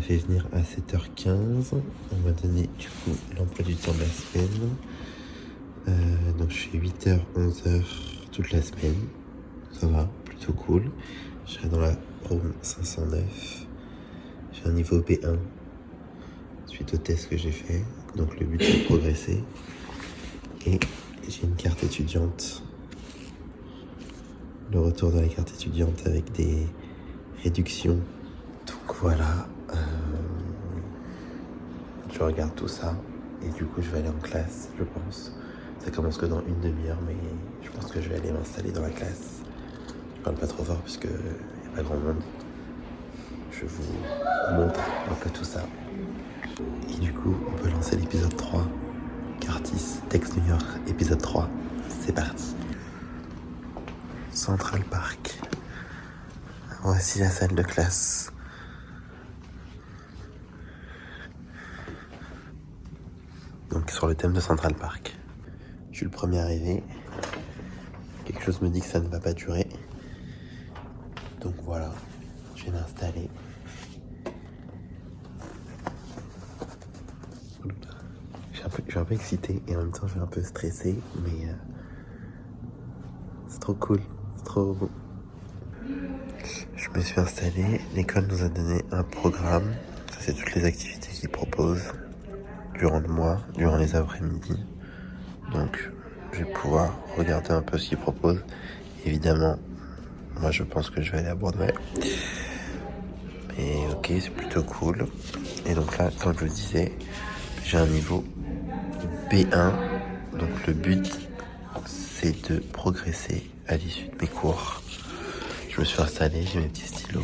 fait venir à 7h15. On m'a donné du coup l'emploi du temps de la semaine. Donc je fais 8h, 11h toute la semaine. Ça va, plutôt cool. Je serai dans la room 509. J'ai un niveau B1 suite au test que j'ai fait. Donc le but c'est de progresser. Et j'ai une carte étudiante. Le retour de la carte étudiante avec des réductions. Donc voilà. Je regarde tout ça. Et du coup je vais aller en classe, je pense. Ça commence que dans une demi-heure, mais je pense que je vais aller m'installer dans la classe. Je parle pas trop fort puisque y a pas grand monde. Je vous montre un peu tout ça. Et du coup, on peut lancer l'épisode 3. Curtis, Tex New York, épisode 3. C'est parti. Central Park. Voici la salle de classe. Donc sur le thème de Central Park. Je suis le premier arrivé. Quelque chose me dit que ça ne va pas durer. Donc voilà, je vais m'installer. Je suis un peu excité et en même temps je suis un peu stressé, mais c'est trop cool, c'est trop beau. Je me suis installé, l'école nous a donné un programme. Ça c'est toutes les activités qu'ils proposent durant le mois, durant les après-midi. Donc je vais pouvoir regarder un peu ce qu'ils proposent. Évidemment, moi je pense que je vais aller à Broadway. Mais ok, c'est plutôt cool. Et donc là, comme je vous disais, j'ai un niveau B1. Donc le but, c'est de progresser à l'issue de mes cours. Je me suis installé, j'ai mes petits stylos,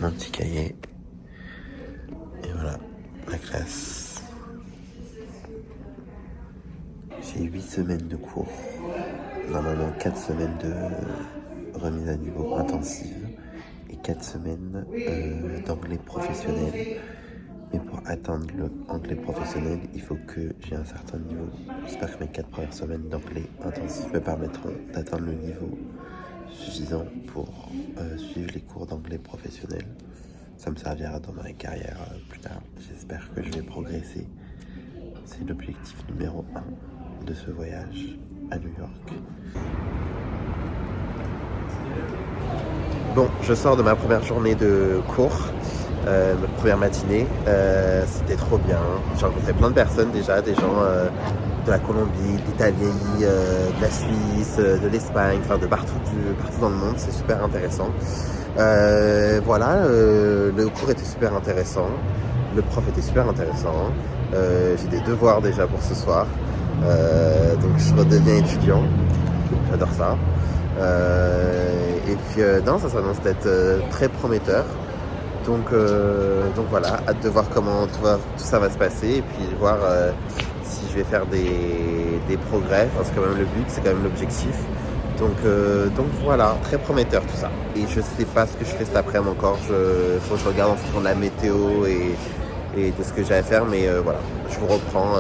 mon petit cahier. Et voilà, la classe. J'ai 8 semaines de cours. Normalement 4 semaines de remise à niveau intensive. Et 4 semaines d'anglais professionnel. Mais pour atteindre l'anglais professionnel, il faut que j'ai un certain niveau. J'espère que mes 4 premières semaines d'anglais intensif me permettront d'atteindre le niveau suffisant pour suivre les cours d'anglais professionnel. Ça me servira dans ma carrière plus tard. J'espère que je vais progresser. C'est l'objectif numéro 1 de ce voyage à New York. Bon, je sors de ma première journée de cours. Ma première matinée, c'était trop bien. J'ai rencontré plein de personnes déjà, des gens de la Colombie, de l'Italie, de la Suisse, de l'Espagne, enfin de partout dans le monde. C'est super intéressant. Voilà, le cours était super intéressant. Le prof était super intéressant. J'ai des devoirs déjà pour ce soir. Donc je redeviens étudiant. J'adore ça. Et puis non, ça s'annonce d'être très prometteur. Donc voilà, hâte de voir comment tout ça va se passer et puis voir si je vais faire des progrès. Enfin, c'est quand même le but, c'est quand même l'objectif. Donc voilà, très prometteur tout ça. Et je sais pas ce que je fais cet après-midi encore. Faut que je regarde en fonction de la météo et de ce que j'ai à faire. Mais voilà, je vous reprends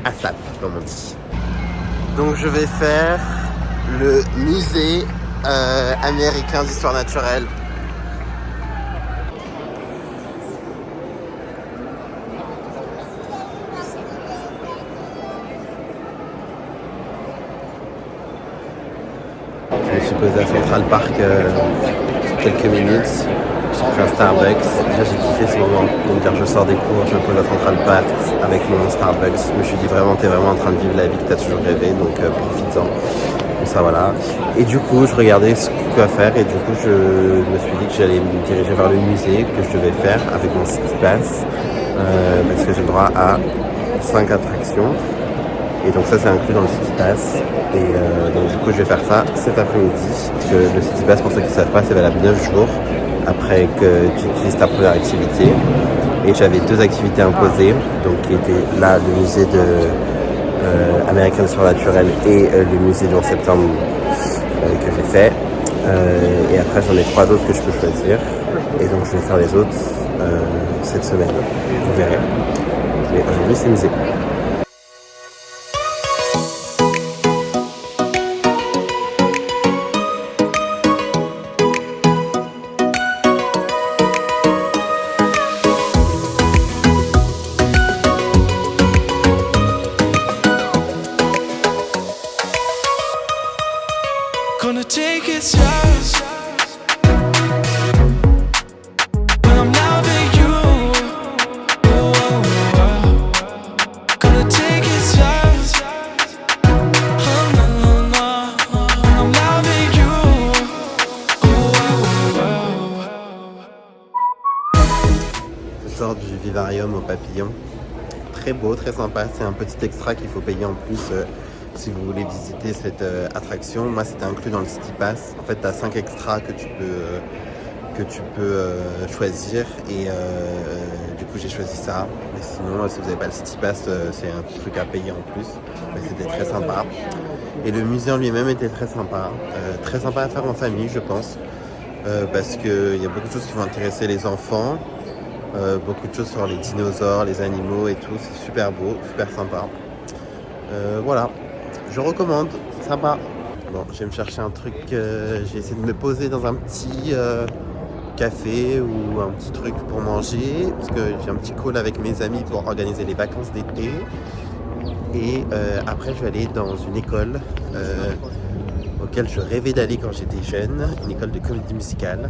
à SAP, comme on dit. Donc je vais faire le musée américain d'histoire naturelle. Je me suis posé à Central Park quelques minutes. J'ai pris un Starbucks. Déjà j'ai kiffé ce moment. Donc dire je sors des cours, je me pose à Central Park avec mon Starbucks. Je me suis dit vraiment t'es vraiment en train de vivre la vie que t'as toujours rêvé, donc profites-en. Donc ça voilà. Et du coup je regardais ce qu'on peut faire et du coup je me suis dit que j'allais me diriger vers le musée que je devais faire avec mon City Pass parce que j'ai le droit à 5 attractions. Et donc ça c'est inclus dans le City Pass. Et donc du coup je vais faire ça cet après-midi. Parce que le City Pass, pour ceux qui ne savent pas, c'est valable 9 jours après que tu utilises ta première activité. Et j'avais 2 activités imposées, donc qui étaient là le musée de américain d'histoire naturelle et le musée du 11 septembre que j'ai fait. Et après j'en ai 3 autres que je peux choisir. Et donc je vais faire les autres cette semaine. Vous verrez. Mais aujourd'hui c'est musée. sort du vivarium au papillon. Très beau, très sympa. C'est un petit extra qu'il faut payer en plus si vous voulez visiter cette attraction. Moi, c'était inclus dans le City Pass. En fait, tu as 5 extras que tu peux choisir. Et du coup, j'ai choisi ça. Mais sinon, si vous n'avez pas le City Pass, c'est un truc à payer en plus. Mais c'était très sympa. Et le musée en lui-même était très sympa. Très sympa à faire en famille, je pense. Parce qu'il y a beaucoup de choses qui vont intéresser les enfants. Beaucoup de choses sur les dinosaures, les animaux et tout. C'est super beau, super sympa. Voilà, je recommande, sympa. Bon, je vais me chercher un truc. J'ai essayé de me poser dans un petit café ou un petit truc pour manger. Parce que j'ai un petit call avec mes amis pour organiser les vacances d'été. Et après, je vais aller dans une école auquel je rêvais d'aller quand j'étais jeune. Une école de comédie musicale.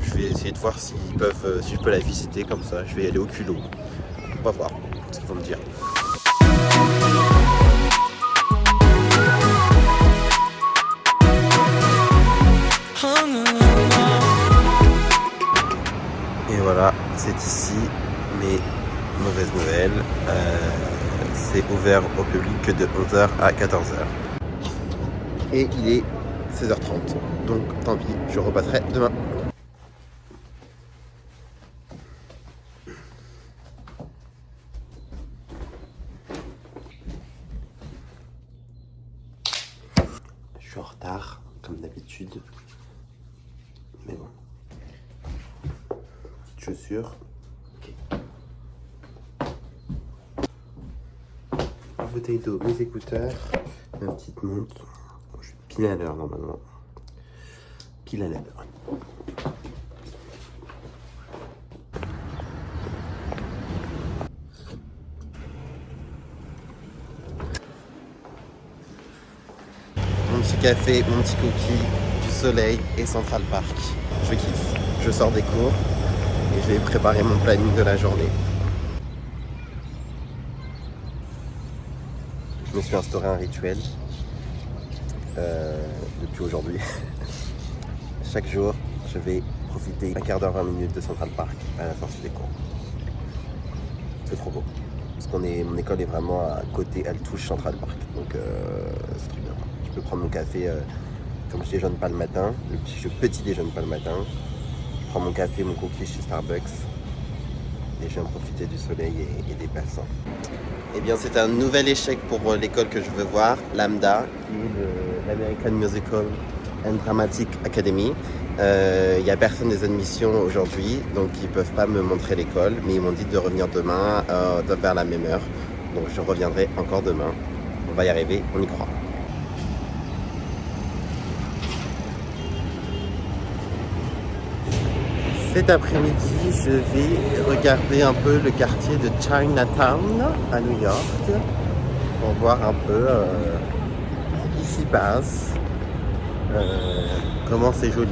Je vais essayer de voir si je peux la visiter comme ça. Je vais y aller au culot. On va voir ce qu'ils vont me dire. Et voilà, c'est ici mes mauvaises nouvelles. C'est ouvert au public que de 11h à 14h. Et il est 16h30. Donc tant pis, je repasserai demain. Je suis en retard, comme d'habitude. Mais bon. Chaussures. Ok. Une bouteille d'eau, mes écouteurs, ma petite montre. Je suis pile à l'heure normalement. Pile à l'heure. Mon petit café, mon petit cookie, du soleil et Central Park. Je kiffe. Je sors des cours et je vais préparer mon planning de la journée. Je me suis instauré un rituel depuis aujourd'hui. Chaque jour, je vais profiter un quart d'heure, 20 minutes de Central Park à la sortie des cours. C'est trop beau. Parce mon école est vraiment à côté, elle touche Central Park. Donc c'est trop bien. Je peux prendre mon café comme je déjeune pas le matin. Je petit déjeune pas le matin. Je prends mon café, mon cookie chez Starbucks. Et je viens profiter du soleil et des passants. Eh bien, c'est un nouvel échec pour l'école que je veux voir, Lambda, qui est l'American Musical and Dramatic Academy. Il n'y a personne des admissions aujourd'hui, donc ils ne peuvent pas me montrer l'école, mais ils m'ont dit de revenir demain vers la même heure. Donc je reviendrai encore demain. On va y arriver, on y croit. Cet après-midi, je vais regarder un peu le quartier de Chinatown à New York pour voir un peu ce qui s'y passe, comment c'est joli,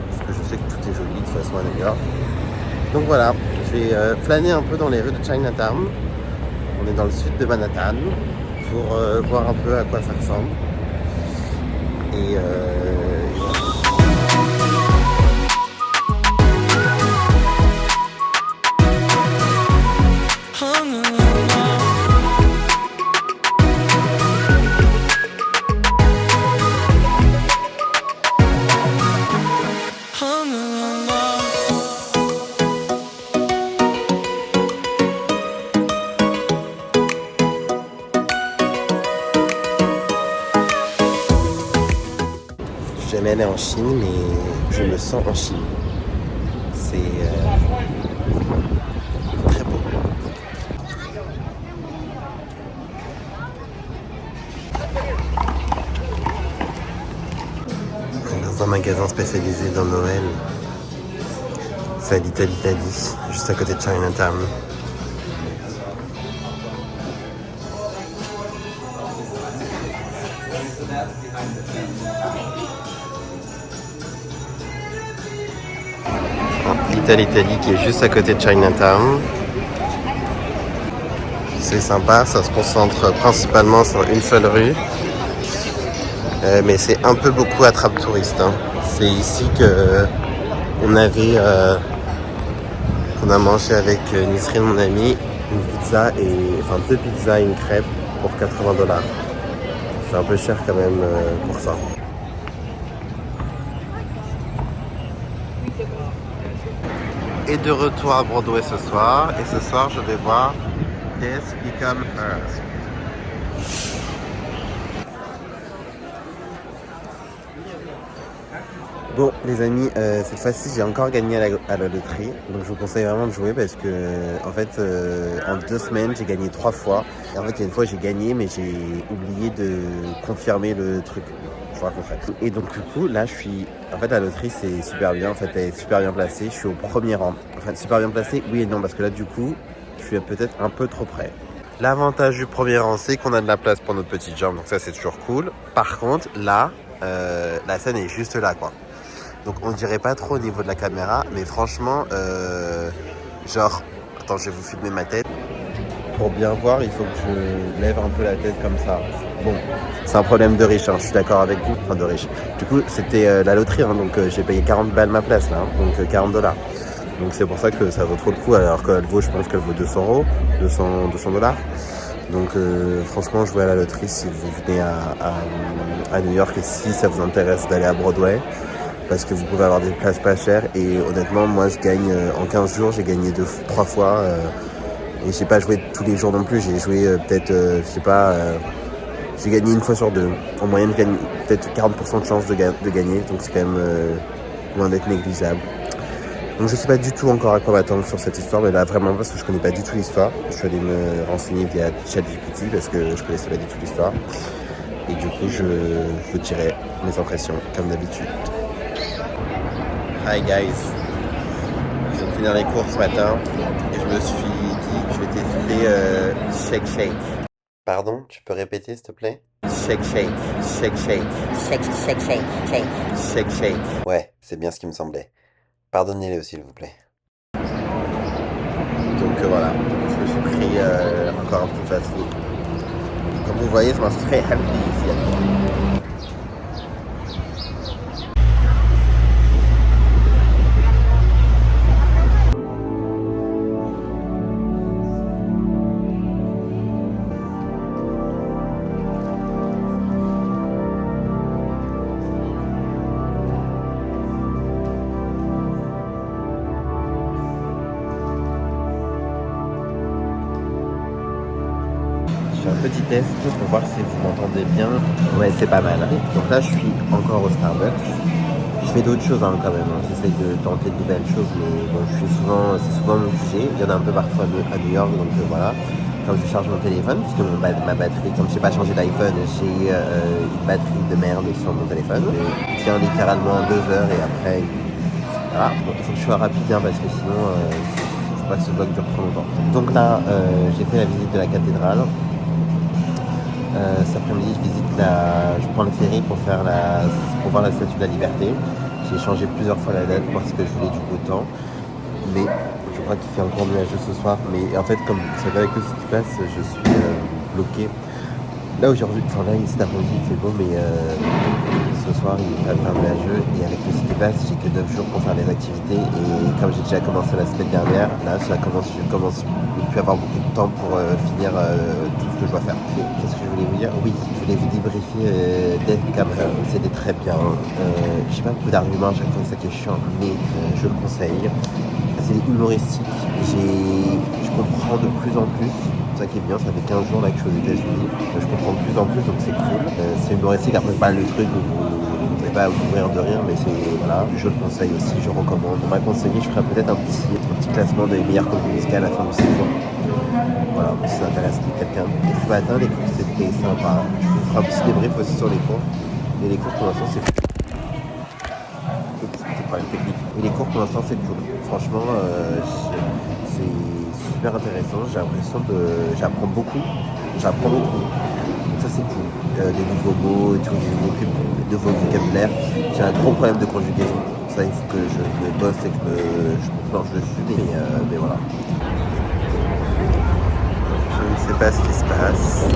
parce que je sais que tout est joli de toute façon à New York. Donc voilà, je vais flâner un peu dans les rues de Chinatown. On est dans le sud de Manhattan pour voir un peu à quoi ça ressemble. Et jamais allé en Chine, mais je me sens en Chine. C'est très beau. Dans un magasin spécialisé dans Noël, c'est à l'Italie, juste à côté de Chinatown. L'Italie qui est juste à côté de Chinatown. C'est sympa, ça se concentre principalement sur une seule rue. Mais c'est un peu beaucoup attrape-touriste. Hein. C'est ici que on avait On a mangé avec Nisrine, mon ami, une pizza enfin 2 pizzas et une crêpe pour 80 $. C'est un peu cher quand même pour ça. Et de retour à Broadway ce soir. Et ce soir, je vais voir This Become Earth. Bon les amis, cette fois-ci j'ai encore gagné à la loterie, donc je vous conseille vraiment de jouer parce que en fait en 2 semaines j'ai gagné 3 fois. Et en fait il y a une fois j'ai gagné mais j'ai oublié de confirmer le truc. Je vous raconterai. Et donc du coup là je suis, en fait la loterie c'est super bien, en fait elle est super bien placée, je suis au premier rang. Enfin super bien placée, oui et non parce que là du coup je suis peut-être un peu trop près. L'avantage du premier rang c'est qu'on a de la place pour notre petite jambe, donc ça c'est toujours cool. Par contre là la scène est juste là quoi. Donc on dirait pas trop au niveau de la caméra, mais franchement, genre, attends, je vais vous filmer ma tête. Pour bien voir, il faut que je lève un peu la tête comme ça. Bon, c'est un problème de riche, hein, je suis d'accord avec vous, enfin de riche. Du coup, c'était la loterie, hein, donc j'ai payé 40 balles ma place là, hein, donc 40 $. Donc c'est pour ça que ça vaut trop le coup, alors qu'elle vaut, je pense qu'elle vaut 200 €, 200 $. Donc franchement, jouez à la loterie si vous venez à New York et si ça vous intéresse d'aller à Broadway. Parce que vous pouvez avoir des places pas chères et honnêtement moi je gagne en 15 jours j'ai gagné 3 fois et j'ai pas joué tous les jours non plus, j'ai joué peut-être je sais pas j'ai gagné une fois sur 2. En moyenne je gagne peut-être 40% de chance de gagner, donc c'est quand même loin d'être négligeable. Donc je sais pas du tout encore à quoi m'attendre sur cette histoire, mais là vraiment parce que je connais pas du tout l'histoire. Je suis allé me renseigner via ChatGPT parce que je connaissais pas du tout l'histoire. Et du coup je vous dirai mes impressions comme d'habitude. Hi guys, je viens de finir les cours ce matin et je me suis dit que je vais tester Shake Shake. Pardon, tu peux répéter s'il te plaît? Shake Shake, Shake Shake. Shake Shake. Shake Shake. Ouais, c'est bien ce qui me semblait. Pardonnez-le s'il vous plaît. Donc voilà, je me suis pris encore un peu de fast food. Comme vous voyez, je mange très healthy ici. Un petit test pour voir si vous m'entendez bien. Ouais, c'est pas mal. Donc là, je suis encore au Starbucks. Je fais d'autres choses hein, quand même. Hein. J'essaye de tenter de nouvelles choses, mais bon, c'est souvent mon sujet. Il y en a un peu partout à New York, donc voilà. Quand je charge mon téléphone, parce que ma batterie, comme je n'ai pas changé d'iPhone, j'ai une batterie de merde sur mon téléphone. Il tient littéralement 2 heures et après, voilà. Bon, il faut que je sois rapide hein, parce que sinon, il ne faut pas que ce vlog dure trop longtemps. Donc là, j'ai fait la visite de la cathédrale. Cet après-midi, je prends le ferry pour voir la Statue de la Liberté. J'ai changé plusieurs fois la date parce que je voulais du beau temps. Mais je crois qu'il fait encore nuageux ce soir. Mais en fait, comme vous savez, avec tout ce qui passe, je suis bloqué. Là aujourd'hui, cet après-midi il fait beau, mais ce soir il va faire nuageux. Et avec tout ce qui passe, j'ai que 9 jours pour faire les activités. Et comme j'ai déjà commencé la semaine dernière, là je commence ne plus avoir beaucoup de temps pour finir tout ce que je dois faire. Qu'est-ce que je voulais vous dire? Oui, je voulais vous débriefer Death Cameron. C'était très bien. J'ai pas beaucoup d'arguments à chaque fois, c'est ça qui est chiant, mais je le conseille. C'est humoristique. Je comprends de plus en plus. C'est ça qui est bien, ça fait 15 jours là que je suis aux États-Unis. Je comprends de plus en plus, donc c'est cool. C'est humoristique, après pas le truc où vous ne pouvez pas mourir de rire, mais voilà, je le conseille aussi, je recommande. On m'a conseillé, je ferai peut-être un petit classement des meilleures comédies musicales à la fin du séjour. Voilà, si ça intéresse quelqu'un. Et ce matin, les cours c'était sympa. Je vous ferai un petit débrief aussi sur les cours. Et les cours pour l'instant c'est cool. C'est problème technique. Et les cours pour l'instant c'est cool. Franchement, c'est super intéressant, j'ai l'impression j'apprends beaucoup. Donc ça c'est cool. Des nouveaux mots et tout, des nouveaux vocabulaires. J'ai un gros problème de conjugaison. Ça il faut que je me bosse et que je me planche dessus, mais voilà. Je ne sais pas ce qui se passe.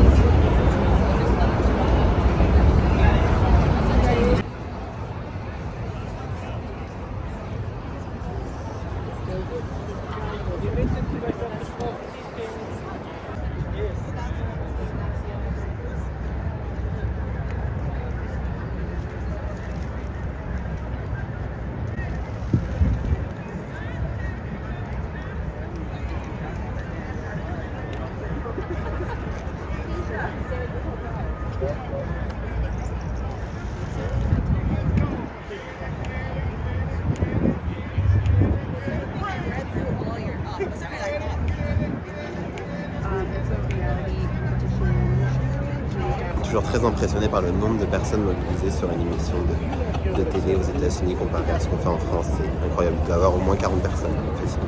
Toujours très impressionné par le nombre de personnes mobilisées sur une émission de télé aux États-Unis comparé à ce qu'on fait en France. C'est incroyable. Il doit y avoir au moins 40 personnes. Facile.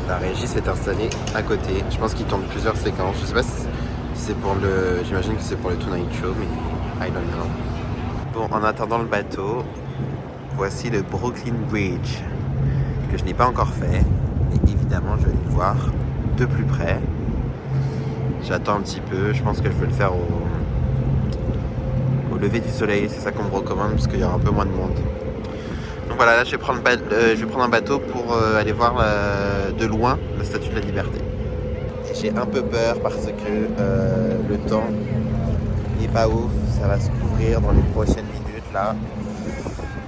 La régie s'est installée à côté. Je pense qu'ils tournent plusieurs séquences. Je sais pas si c'est pour le... J'imagine que c'est pour le Tonight Show, mais I don't know. Bon, en attendant le bateau, voici le Brooklyn Bridge, que je n'ai pas encore fait. Et évidemment, je vais aller le voir de plus près. J'attends un petit peu. Je pense que je vais le faire au lever du soleil. C'est ça qu'on me recommande, parce qu'il y aura un peu moins de monde. Donc voilà, là je vais prendre un bateau pour aller voir de loin la Statue de la Liberté. J'ai un peu peur parce que le temps n'est pas ouf, ça va se couvrir dans les prochaines minutes là.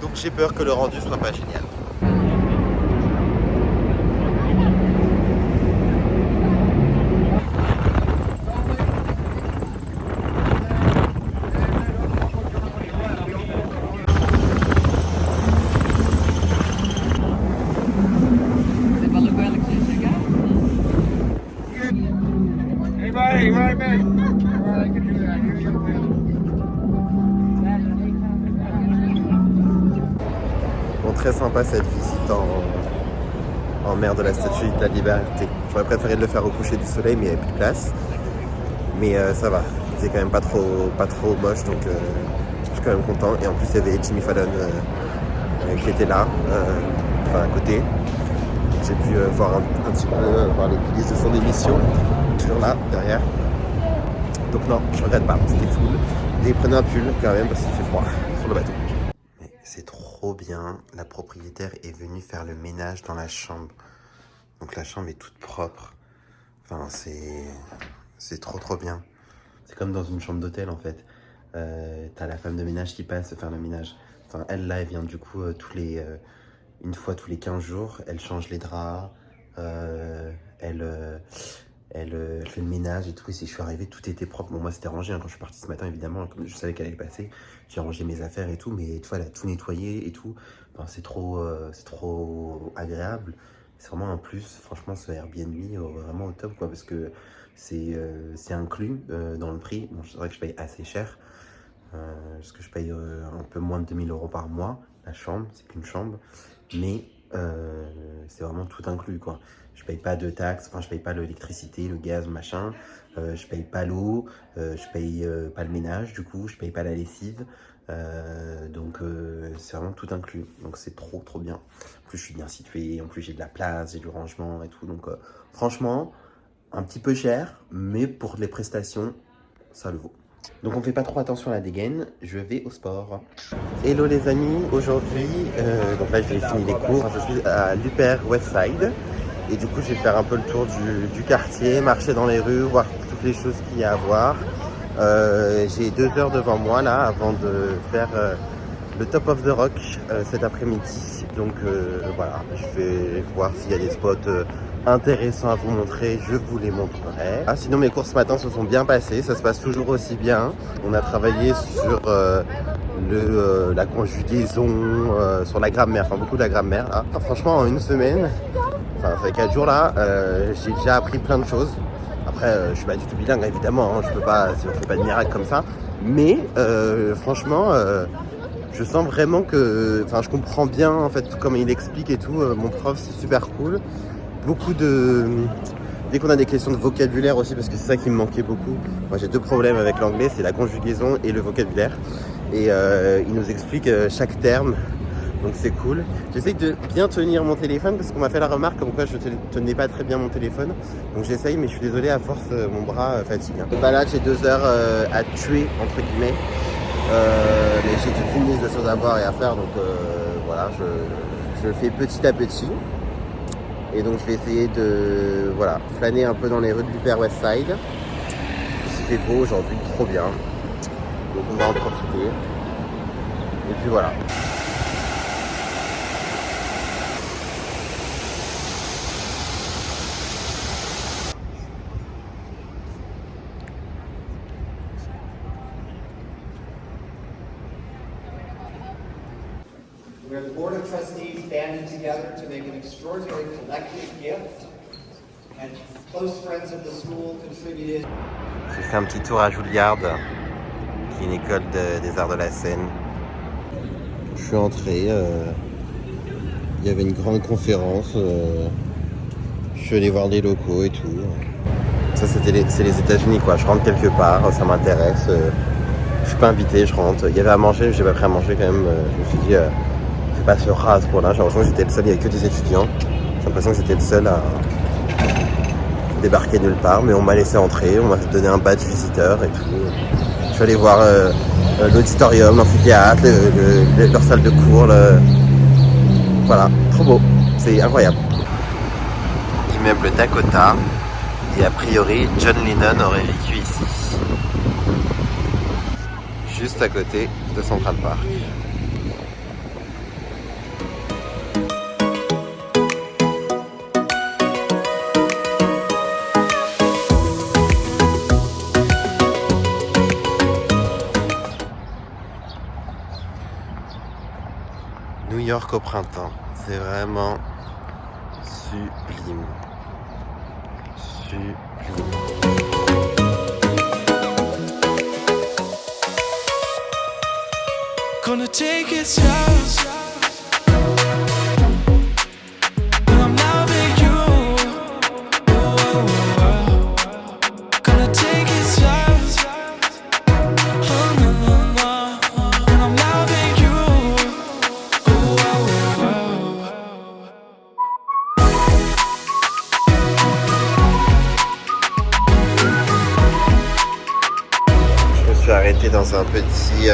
Donc j'ai peur que le rendu soit pas génial. Bon, très sympa cette visite en mer de la Statue de la Liberté. J'aurais préféré le faire au coucher du soleil, mais il n'y avait plus de place. Mais ça va, il faisait quand même pas trop moche, donc je suis quand même content. Et en plus, il y avait Jimmy Fallon qui était là, à côté. J'ai pu voir un petit peu voir les coulisses de son émission, toujours là, derrière. Donc non, je regrette pas, c'était cool. Et prenez un pull quand même parce qu'il fait froid sur le bateau. Mais c'est trop bien, la propriétaire est venue faire le ménage dans la chambre. Donc la chambre est toute propre. Enfin, c'est trop bien. C'est comme dans une chambre d'hôtel en fait. T'as la femme de ménage qui passe faire le ménage. Enfin, elle là, elle vient du coup une fois tous les 15 jours. Elle change les draps. Elle fait le ménage et tout. Et si je suis arrivé, tout était propre. Bon, moi, c'était rangé hein, quand je suis parti ce matin, évidemment. Comme je savais qu'elle allait passer, j'ai rangé mes affaires et tout. Mais tu vois, elle a tout nettoyé et tout. Enfin, c'est trop agréable. C'est vraiment un plus. Franchement, ce Airbnb, vraiment au top, quoi. Parce que c'est inclus dans le prix. Bon, c'est vrai que je paye assez cher. Parce que je paye un peu moins de 2000 € par mois. La chambre, c'est qu'une chambre. Mais c'est vraiment tout inclus, quoi. Je paye pas de taxes, enfin je paye pas l'électricité, le gaz, machin, je paye pas l'eau, je paye pas le ménage du coup, je paye pas la lessive, donc c'est vraiment tout inclus, donc c'est trop bien. En plus je suis bien situé, en plus j'ai de la place, j'ai du rangement et tout, donc franchement un petit peu cher, mais pour les prestations ça le vaut. Donc on fait pas trop attention à la dégaine, je vais au sport. Hello les amis, aujourd'hui, donc là j'ai fini les cours, je suis à l'Upper West Side. Et du coup, je vais faire un peu le tour du quartier, marcher dans les rues, voir toutes les choses qu'il y a à voir. J'ai 2 heures devant moi là, avant de faire le Top of the Rock cet après-midi. Donc voilà, je vais voir s'il y a des spots intéressants à vous montrer, je vous les montrerai. Ah, sinon mes cours ce matin se sont bien passées, ça se passe toujours aussi bien. On a travaillé sur la conjugaison, sur la grammaire, enfin beaucoup de la grammaire là. Enfin, franchement, en une semaine, enfin, ça fait 4 jours là, j'ai déjà appris plein de choses. Après, je suis pas du tout bilingue évidemment, hein, je peux pas, on fait pas de miracle comme ça. Mais franchement, je sens vraiment que, enfin, je comprends bien en fait comment il explique et tout. Mon prof, c'est super cool. Beaucoup de, dès qu'on a des questions de vocabulaire aussi, parce que c'est ça qui me manquait beaucoup. Moi, j'ai 2 problèmes avec l'anglais, c'est la conjugaison et le vocabulaire. Et il nous explique chaque terme Donc c'est cool. J'essaye de bien tenir mon téléphone parce qu'on m'a fait la remarque comme quoi je tenais pas très bien mon téléphone. Donc j'essaye, mais je suis désolé, à force mon bras fatigue. Bah là j'ai 2 heures à tuer entre guillemets. Mais j'ai toute une liste de choses à voir et à faire, donc voilà, je fais petit à petit. Et donc je vais essayer de flâner un peu dans les rues de l'Upper West Side. Il fait beau aujourd'hui, trop bien. Donc on va en profiter. Et puis voilà. Where the Board of Trustees banded together to make an extraordinary collective gift, and close friends of the school contributed. J'ai fait un petit tour à Juilliard, qui est une école des arts de la scène. Je suis entré, il y avait une grande conférence, je suis allé voir les locaux et tout. Ça c'est les États-Unis quoi, je rentre quelque part, ça m'intéresse, je suis pas invité, je rentre. Il y avait à manger, j'ai pas pris à manger quand même, je me suis dit... pas ce ras à ce point-là, j'ai l'impression que j'étais le seul, il n'y avait que des étudiants. J'ai l'impression que j'étais le seul à débarquer nulle part, mais on m'a laissé entrer, on m'a donné un badge visiteur et tout. Je suis allé voir l'auditorium, l'amphithéâtre, leur salle de cours, voilà, trop beau, c'est incroyable. Immeuble Dakota, et a priori John Lennon aurait vécu ici. Juste à côté de Central Park. New York au printemps, c'est vraiment sublime. Sublime. Gonna take it slow. Arrêté dans un petit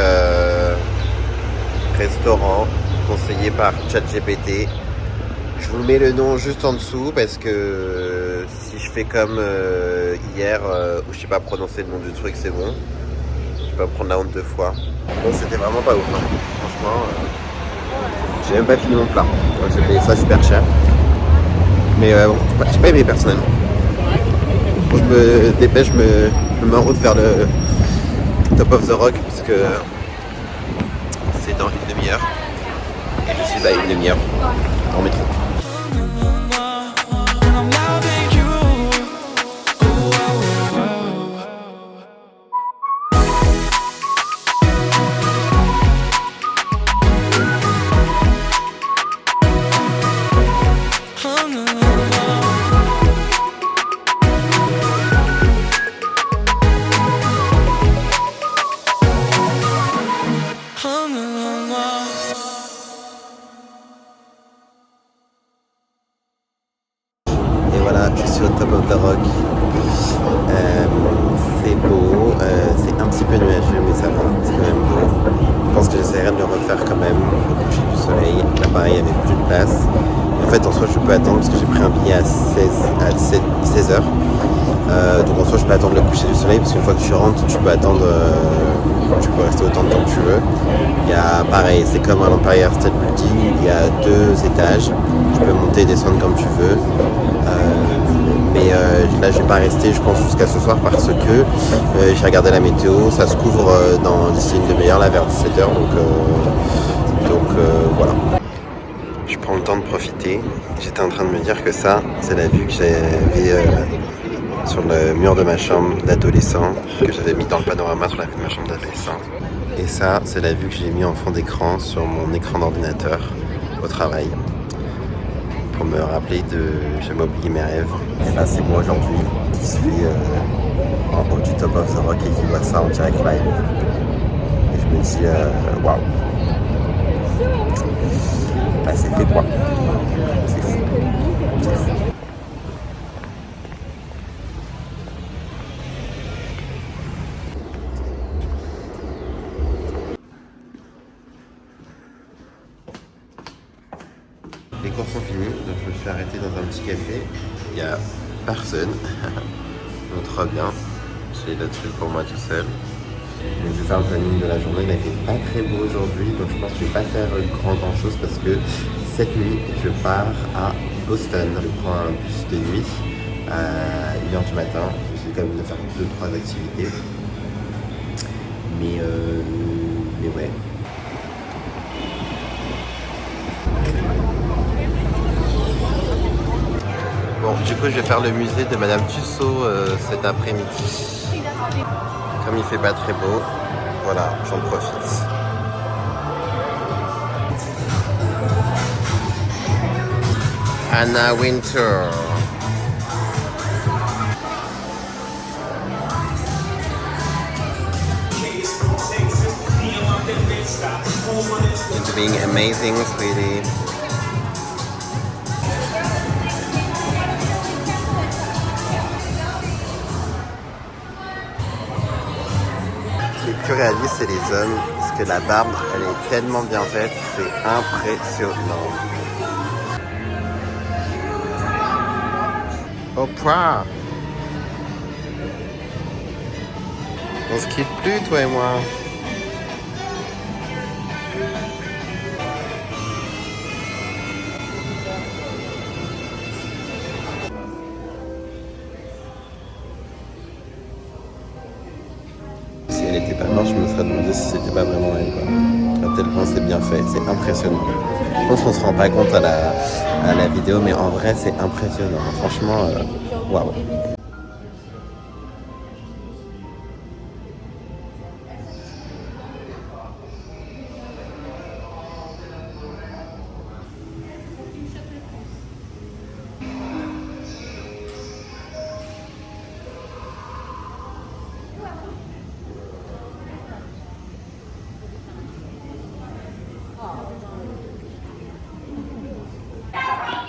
restaurant conseillé par ChatGPT. Je vous mets le nom juste en dessous parce que si je fais comme hier où je sais pas prononcer le nom du truc, c'est bon. Je vais pas prendre la honte 2 fois. Bon, c'était vraiment pas ouf. Hein. Franchement, j'ai même pas fini mon plat. Donc, j'ai payé ça super cher. Mais bon, j'ai pas aimé personnellement. Bon, je me dépêche, je me mets en route vers le Top of the Rock parce que c'est dans une demi-heure et je suis à une demi-heure en métro. Et voilà, je suis au Top of the Rock. C'est beau, c'est un petit peu nuageux, mais ça va, c'est quand même beau. Je pense que j'essaierai de le refaire quand même au coucher du soleil. Là, pareil, il n'y avait plus de place. Et en fait, en soi, je peux attendre parce que j'ai pris un billet à 16h. Donc en soi, je peux attendre le coucher du soleil parce qu'une fois que tu rentres, tu peux attendre, tu peux rester autant de temps que tu veux. Il y a pareil, c'est comme à l'Empire State Building, il y a 2 étages. Tu peux monter et descendre comme tu veux. Mais là, je vais pas rester, je pense, jusqu'à ce soir parce que j'ai regardé la météo, ça se couvre d'ici une demi-heure, là, vers 17h. Donc voilà. Je prends le temps de profiter. J'étais en train de me dire que ça, c'est la vue que j'avais sur le mur de ma chambre d'adolescent, que j'avais mis dans le panorama sur la vue de ma chambre d'adolescent. Et ça, c'est la vue que j'ai mis en fond d'écran sur mon écran d'ordinateur au travail. Pour me rappeler de jamais oublier mes rêves. Et là, c'est moi aujourd'hui qui suis en haut du Top of the Rock et qui voit ça en direct live. Et je me dis, waouh, Bah, c'est fait quoi. C'est fou. Les courses sont finies, donc je me suis arrêté dans un petit café. Il n'y a personne. Donc trop bien. J'ai le truc pour moi tout seul. Donc je vais faire le planning de la journée. Il ne fait pas très beau aujourd'hui, donc je pense que je ne vais pas faire grand chose parce que cette nuit, je pars à Boston. Je prends un bus de nuit à 1h du matin. J'essaie quand même de faire 2-3 activités. Mais ouais. Bon, du coup, je vais faire le musée de Madame Tussaud cet après-midi. Comme il fait pas très beau, voilà, j'en profite. Anna Wintour. You're doing amazing, sweetie. Le plus réaliste, c'est les hommes, parce que la barbe, elle est tellement bien faite, c'est impressionnant. Oprah! On se quitte plus, toi et moi. Si elle était pas morte, je me serais demandé si c'était pas vraiment elle, quoi. À tel point c'est bien fait, c'est impressionnant. Je pense qu'on se rend pas compte à la vidéo, mais en vrai c'est impressionnant. Franchement, waouh.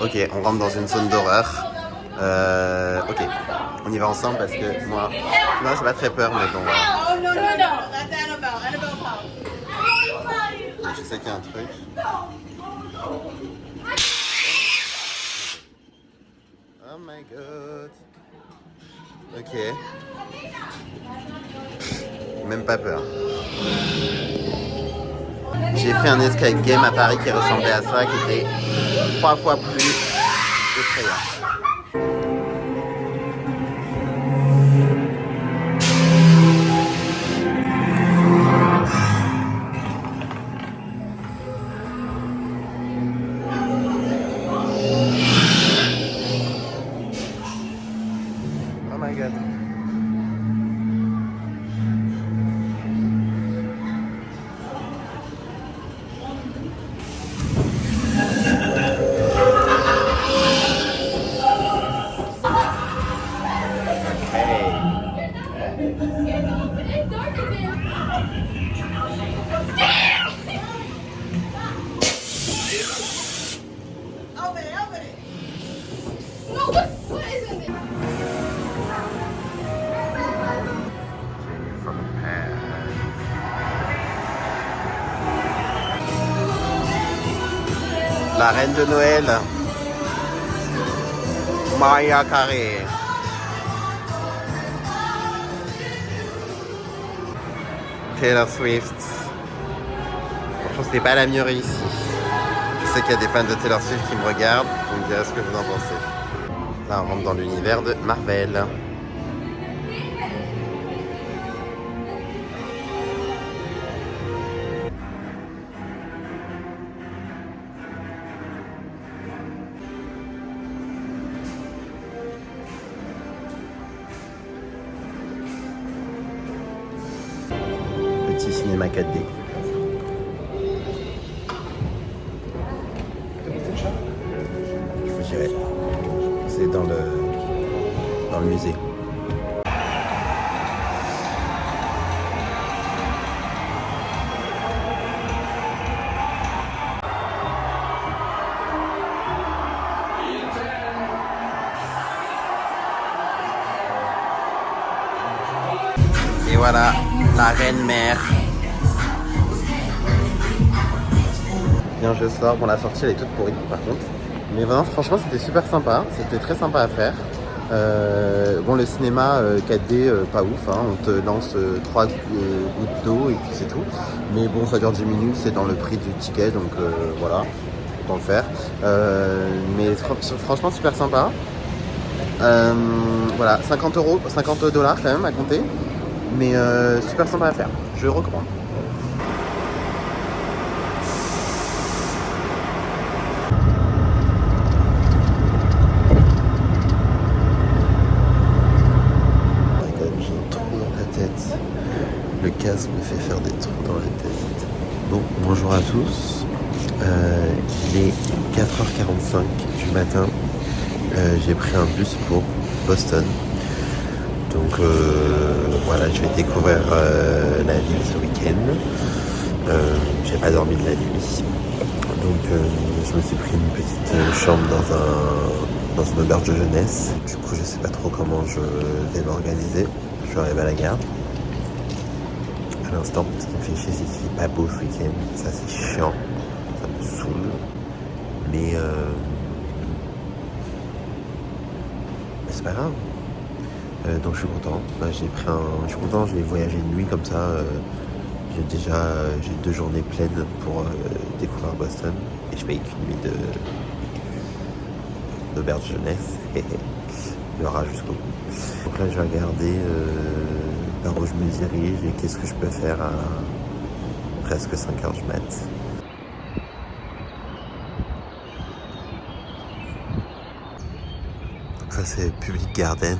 Ok, on rentre dans une zone d'horreur. Ok, on y va ensemble parce que moi, j'ai pas très peur, mais bon. Oh no, no, no, that's Annabelle. Annabelle House. Je sais qu'il y a un truc. Oh my god. Ok. Même pas peur. J'ai fait un escape game à Paris qui ressemblait à ça, qui était 3 fois plus effrayant. Oh my god. La reine de Noël, Mariah Carey. Taylor Swift. Franchement, c'était pas la mieux réussie. Je sais qu'il y a des fans de Taylor Swift qui me regardent. Vous me direz ce que vous en pensez. Là, on rentre dans l'univers de Marvel. Petit cinéma 4D. Je vous dirai. C'est dans le musée. voilà, la reine mère. Bien, je sors. Bon, la sortie elle est toute pourrie par contre. Mais vraiment, franchement, c'était super sympa. C'était très sympa à faire. Bon, le cinéma 4D, pas ouf. Hein. On te lance 3 gouttes d'eau et puis c'est tout. Mais bon, ça dure 10 minutes. C'est dans le prix du ticket. Donc voilà, autant le faire. Mais franchement, super sympa. Voilà, 50 €, 50 $ quand même à compter. Mais super sympa à faire. Je recommande. Le casque me fait faire des trous dans la tête. Bon, bonjour à tous. Il est 4h45 du matin. J'ai pris un bus pour Boston. Donc voilà, je vais découvrir la ville ce week-end. J'ai pas dormi de la nuit. Donc je me suis pris une petite chambre dans une auberge de jeunesse. Du coup, je sais pas trop comment je vais m'organiser. Je suis arrivé à la gare. À l'instant, ce qui me fait chier, c'est qu'il fait pas beau ce week-end. Ça, c'est chiant. Ça me saoule. Mais c'est pas grave. Donc je suis content. Je suis content, j'ai voyagé une nuit comme ça. J'ai 2 journées pleines pour découvrir Boston. Et je paye qu'une nuit d'auberge de jeunesse. Il y aura jusqu'au bout. Donc là, je vais regarder par où je me dirige et qu'est-ce que je peux faire à presque 5h du mat. Donc ça, c'est Public Garden.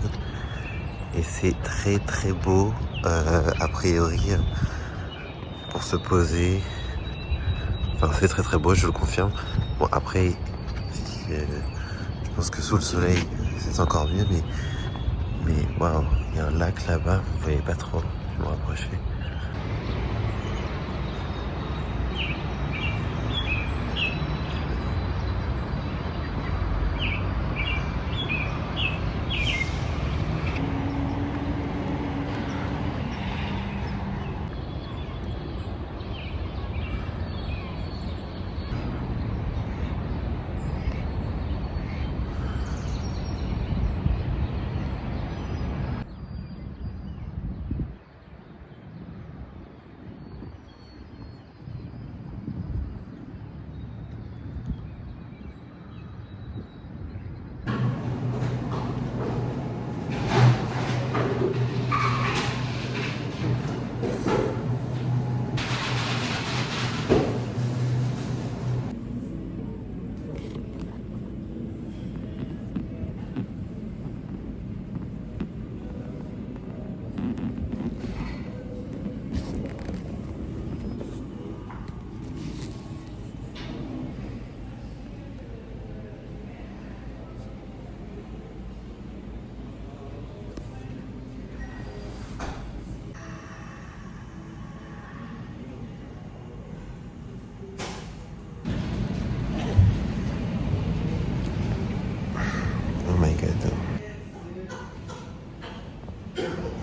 Et c'est très très beau, a priori, pour se poser. Enfin, c'est très très beau, je le confirme. Bon, après, je pense que sous le soleil, c'est encore mieux, mais waouh, il y a un lac là-bas, vous voyez pas trop, je vais me rapprocher.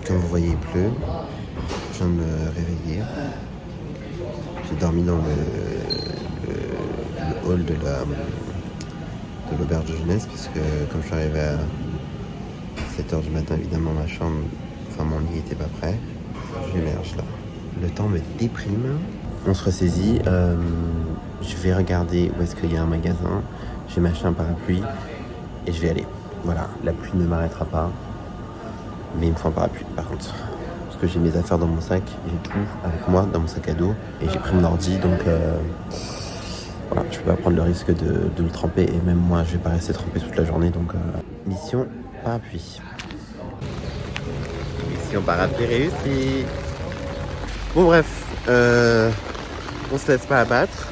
Comme vous voyez, il pleut. Je viens de me réveiller. J'ai dormi dans le hall de l'auberge de jeunesse, puisque comme je suis arrivé à 7h du matin, évidemment, mon lit n'était pas prêt. J'émerge là. Le temps me déprime. On se ressaisit. Je vais regarder où est-ce qu'il y a un magasin. Je vais m'acheter un parapluie et je vais aller. Voilà, la pluie ne m'arrêtera pas. Mais il me faut un parapluie par contre. Parce que j'ai mes affaires dans mon sac, j'ai tout avec moi dans mon sac à dos. Et j'ai pris mon ordi, donc voilà, je peux pas prendre le risque de le tremper. Et même moi, je vais pas rester trempé toute la journée. Donc mission parapluie. Mission parapluie réussie. Bon bref, on se laisse pas abattre.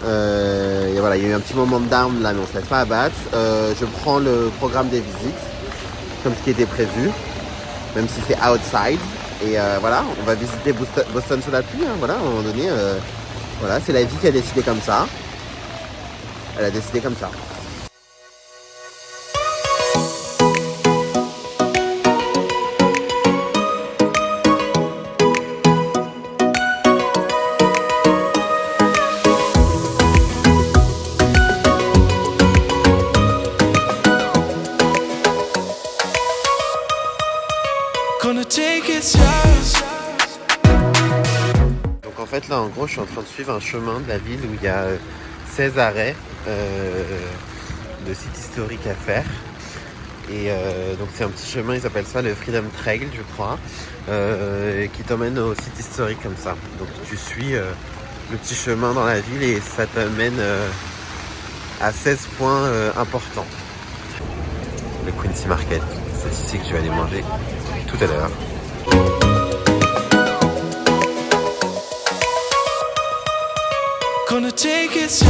Et voilà, il y a eu un petit moment de down là, mais on se laisse pas abattre. Je prends le programme des visites comme ce qui était prévu, même si c'est outside. Et voilà, on va visiter Boston sous la pluie. Hein, voilà, à un moment donné, voilà, c'est la vie qui a décidé comme ça. Elle a décidé comme ça. Donc en fait là en gros je suis en train de suivre un chemin de la ville où il y a 16 arrêts de sites historiques à faire. Et donc c'est un petit chemin, ils appellent ça le Freedom Trail je crois, qui t'emmène au site historique comme ça. Donc tu suis le petit chemin dans la ville et ça t'amène à 16 points importants. Le Quincy Market, c'est ici que je vais aller manger tout à l'heure. Gonna take it slow.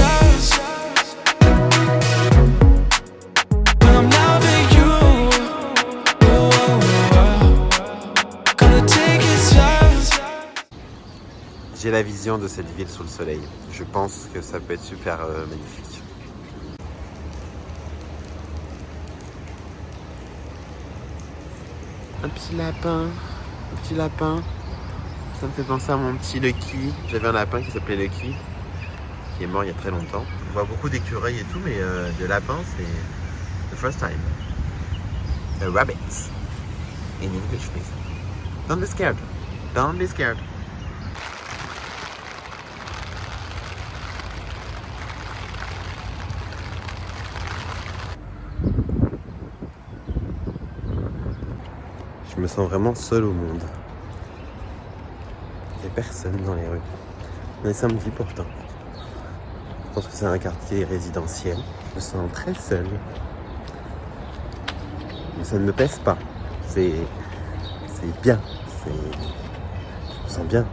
When I'm loving you. Gonna take it slow. J'ai la vision de cette ville sous le soleil. Je pense que ça peut être super magnifique. Un petit lapin, un petit lapin. Ça me fait penser à mon petit Lucky. J'avais un lapin qui s'appelait Lucky, qui est mort il y a très longtemps. On voit beaucoup d'écureuils et tout, mais de lapins, c'est the first time. A rabbit. In English, please. Don't be scared. Don't be scared. Je me sens vraiment seul au monde. Il n'y a personne dans les rues. On est samedi pourtant. Je pense que c'est un quartier résidentiel. Je me sens très seul. Mais ça ne me pèse pas. C'est bien. Je me sens bien.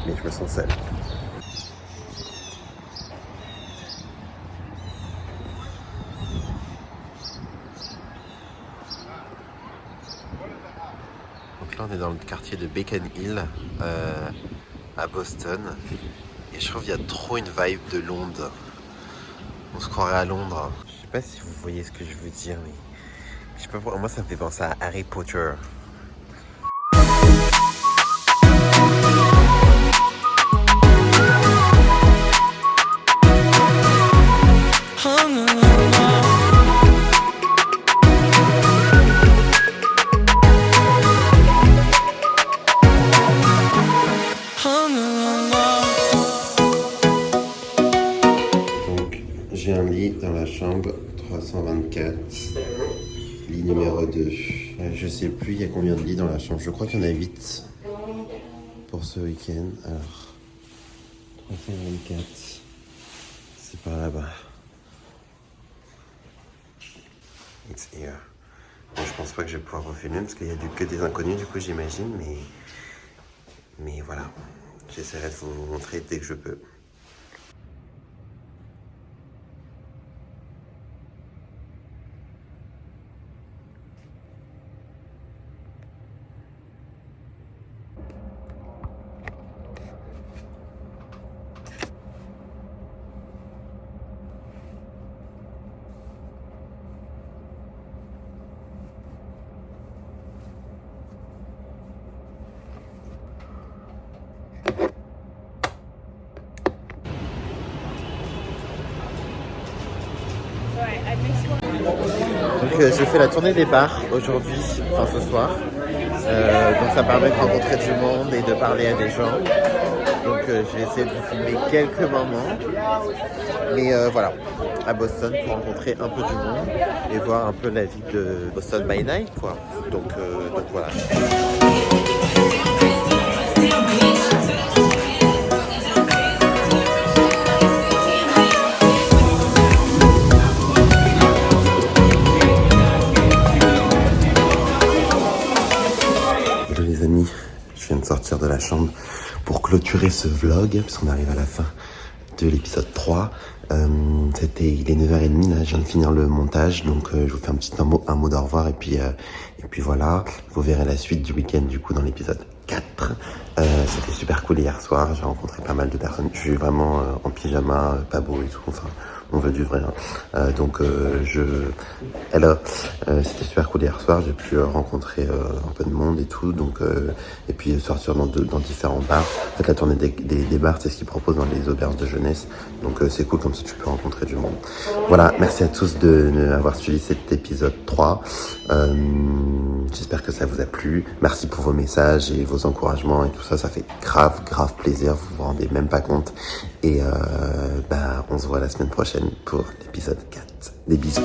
Mais je me sens seul. Donc là on est dans le quartier de Beacon Hill à Boston et je trouve qu'il y a trop une vibe de Londres. On se croirait à Londres. Je sais pas si vous voyez ce que je veux dire, mais je sais pas pourquoi, moi ça me fait penser à Harry Potter. J'ai un lit dans la chambre 324, lit numéro 2. Je sais plus il y a combien de lits dans la chambre, je crois qu'il y en a 8 pour ce week-end. Alors, 324, c'est par là-bas. It's here. Bon, je pense pas que je vais pouvoir refilmer parce qu'il y a que des inconnus du coup j'imagine, mais voilà, j'essaierai de vous montrer dès que je peux. Donc j'ai fait la tournée des bars aujourd'hui, enfin ce soir. Donc ça permet de rencontrer du monde et de parler à des gens. Donc j'ai essayé de vous filmer quelques moments. Mais voilà, à Boston pour rencontrer un peu du monde et voir un peu la vie de Boston by night quoi. Donc voilà. Les amis, je viens de sortir de la chambre pour clôturer ce vlog puisqu'on arrive à la fin de l'épisode 3. Il est 9h30 là, je viens de finir le montage, donc je vous fais un mot d'au revoir et puis voilà, vous verrez la suite du week-end du coup dans l'épisode 4. C'était super cool hier soir, j'ai rencontré pas mal de personnes, je suis vraiment en pyjama, pas beau et tout, enfin on veut du vrai. C'était super cool hier soir, j'ai pu rencontrer un peu de monde et tout, et puis sortir dans différents bars. En fait la tournée des bars c'est ce qu'ils proposent dans les auberges de jeunesse, donc c'est cool comme ça tu peux rencontrer du monde. Voilà, merci à tous d'avoir suivi cet épisode 3. J'espère que ça vous a plu. Merci pour vos messages et vos encouragements et tout ça. Ça fait grave plaisir. Vous vous rendez même pas compte. Et on se voit la semaine prochaine pour l'épisode 4. Des bisous.